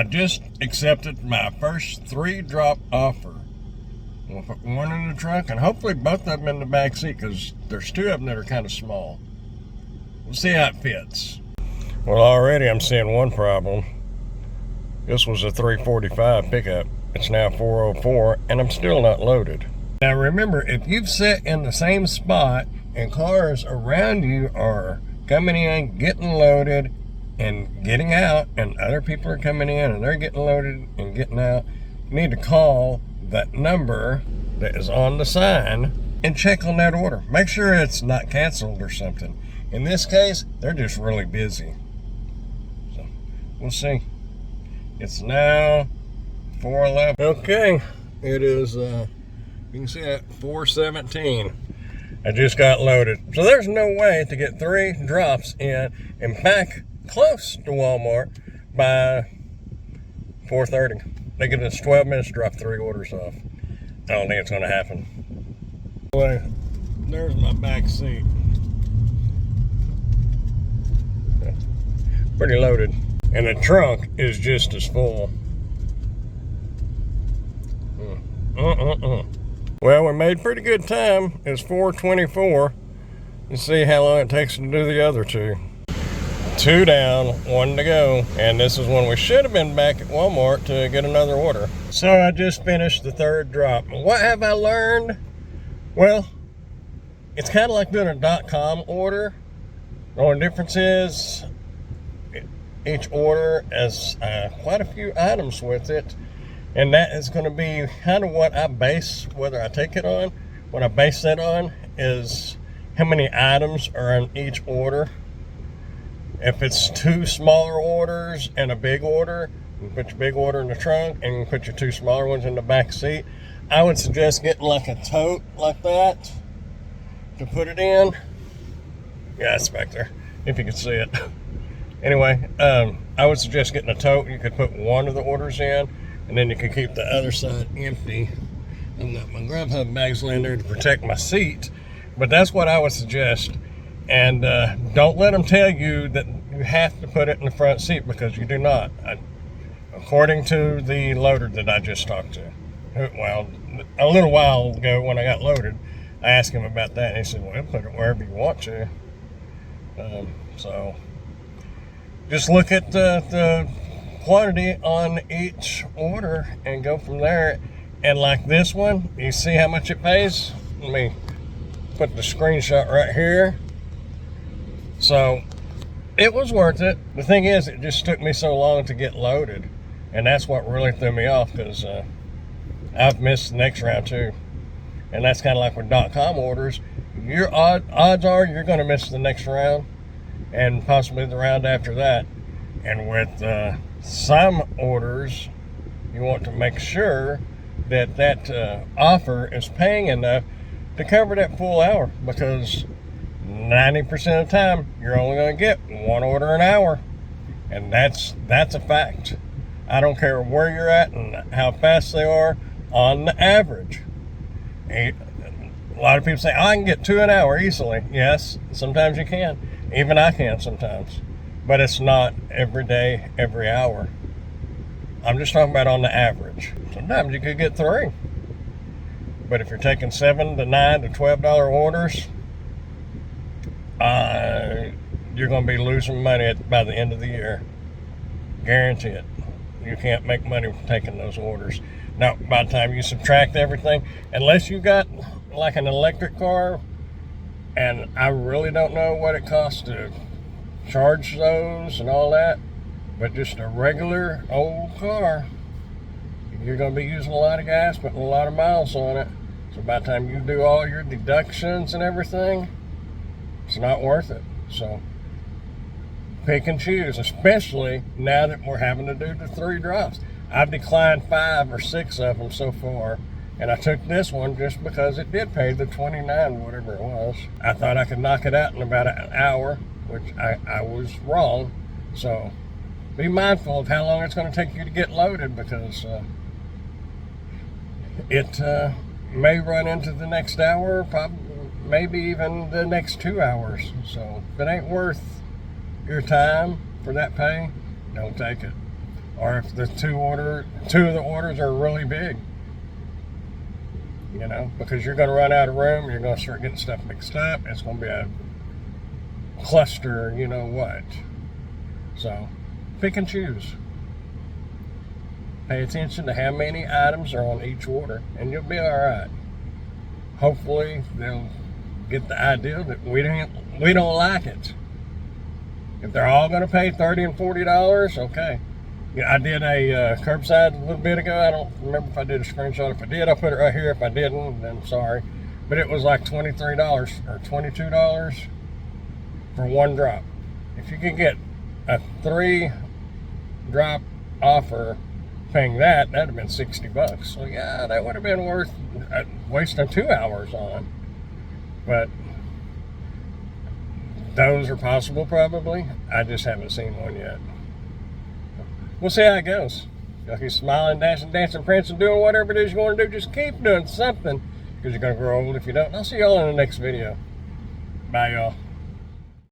just accepted my first 3-drop offer. We'll put one in the trunk and hopefully both of them in the back seat, because there's 2 of them that are kind of small. We'll see how it fits. Well, already I'm seeing one problem. This was a 345 pickup. It's now 404 and I'm still not loaded. Now remember, if you've sat in the same spot and cars around you are coming in, getting loaded, and getting out, and other people are coming in and they're getting loaded and getting out, you need to call that number that is on the sign and check on that order. Make sure it's not canceled or something. In this case, they're just really busy. So we'll see. It's now 4:11. Okay, it is you can see at 4:17. I just got loaded. So there's no way to get 3 drops in and back close to Walmart by 4:30. They give us 12 minutes to drop 3 orders off. I don't think it's going to happen. Anyway, there's my back seat. Pretty loaded. And the trunk is just as full. Well, we made pretty good time. It's 4:24. Let's see how long it takes to do the other 2. 2 down, 1 to go. And this is when we should have been back at Walmart to get another order. So I just finished the 3rd drop. What have I learned? Well, it's kind of like doing a .com order. The only difference is each order has quite a few items with it. And that is going to be kind of what I base, whether I take it on, what I base that on is how many items are on each order. If it's 2 smaller orders and a big order, you put your big order in the trunk and you put your 2 smaller ones in the back seat. I would suggest getting like a tote like that to put it in. Yeah, it's back there, if you can see it. Anyway, I would suggest getting a tote. You could put one of the orders in, and then you can keep the other side empty. I've got my Grubhub bags laying there to protect my seat, but that's what I would suggest. And don't let them tell you that you have to put it in the front seat, because you do not. According to the loader that I just talked to, well, a little while ago when I got loaded, I asked him about that, and he said, well, put it wherever you want to. So just look at the quantity on each order and go from there. And like this one, you see how much it pays? Let me put the screenshot right here. So it was worth it. The thing is, it just took me so long to get loaded, and that's what really threw me off, because I've missed the next round too. And that's kind of like with .com orders. Your odds are you're going to miss the next round and possibly the round after that. And with some orders, you want to make sure that that offer is paying enough to cover that full hour, because 90% of the time you're only going to get 1 order an hour, and that's a fact. I don't care where you're at and how fast they are. On the average, a lot of people say, I can get 2 an hour easily. Yes, sometimes you can. Even I can sometimes, but it's not every day, every hour. I'm just talking about on the average. Sometimes you could get 3, but if you're taking $7 to $9 to $12 orders, you're going to be losing money by the end of the year. Guarantee it. You can't make money from taking those orders. Now, by the time you subtract everything, unless you got like an electric car, and I really don't know what it costs to charge those and all that, but just a regular old car, you're going to be using a lot of gas, putting a lot of miles on it. So by the time you do all your deductions and everything, it's not worth it. So pick and choose, especially now that we're having to do the 3 drops. I've declined 5 or 6 of them so far, and I took this one just because it did pay the $29, whatever it was. I thought I could knock it out in about an hour, which I was wrong. So be mindful of how long it's going to take you to get loaded, because it may run into the next hour, probably, maybe even the next 2 hours. So if it ain't worth your time for that pay, don't take it. or if the two of the orders are really big. You know, because you're going to run out of room, you're going to start getting stuff mixed up. It's going to be a cluster, you know what. So, pick and choose. Pay attention to how many items are on each order, and you'll be all right. Hopefully, they'll get the idea that we don't like it. If they're all going to pay $30 and $40, okay. Yeah, I did a curbside a little bit ago. I don't remember if I did a screenshot. If I did, I'll put it right here. If I didn't, then sorry. But it was like $23 or $22 for one drop. If you could get a 3-drop offer paying that, that'd have been $60. So yeah, that would have been worth wasting 2 hours on. But those are possible probably. I just haven't seen one yet. We'll see how it goes. If you're smiling, dashing, dancing, prancing, doing whatever it is you want to do, just keep doing something, because you're going to grow old if you don't. I'll see y'all in the next video. Bye, y'all.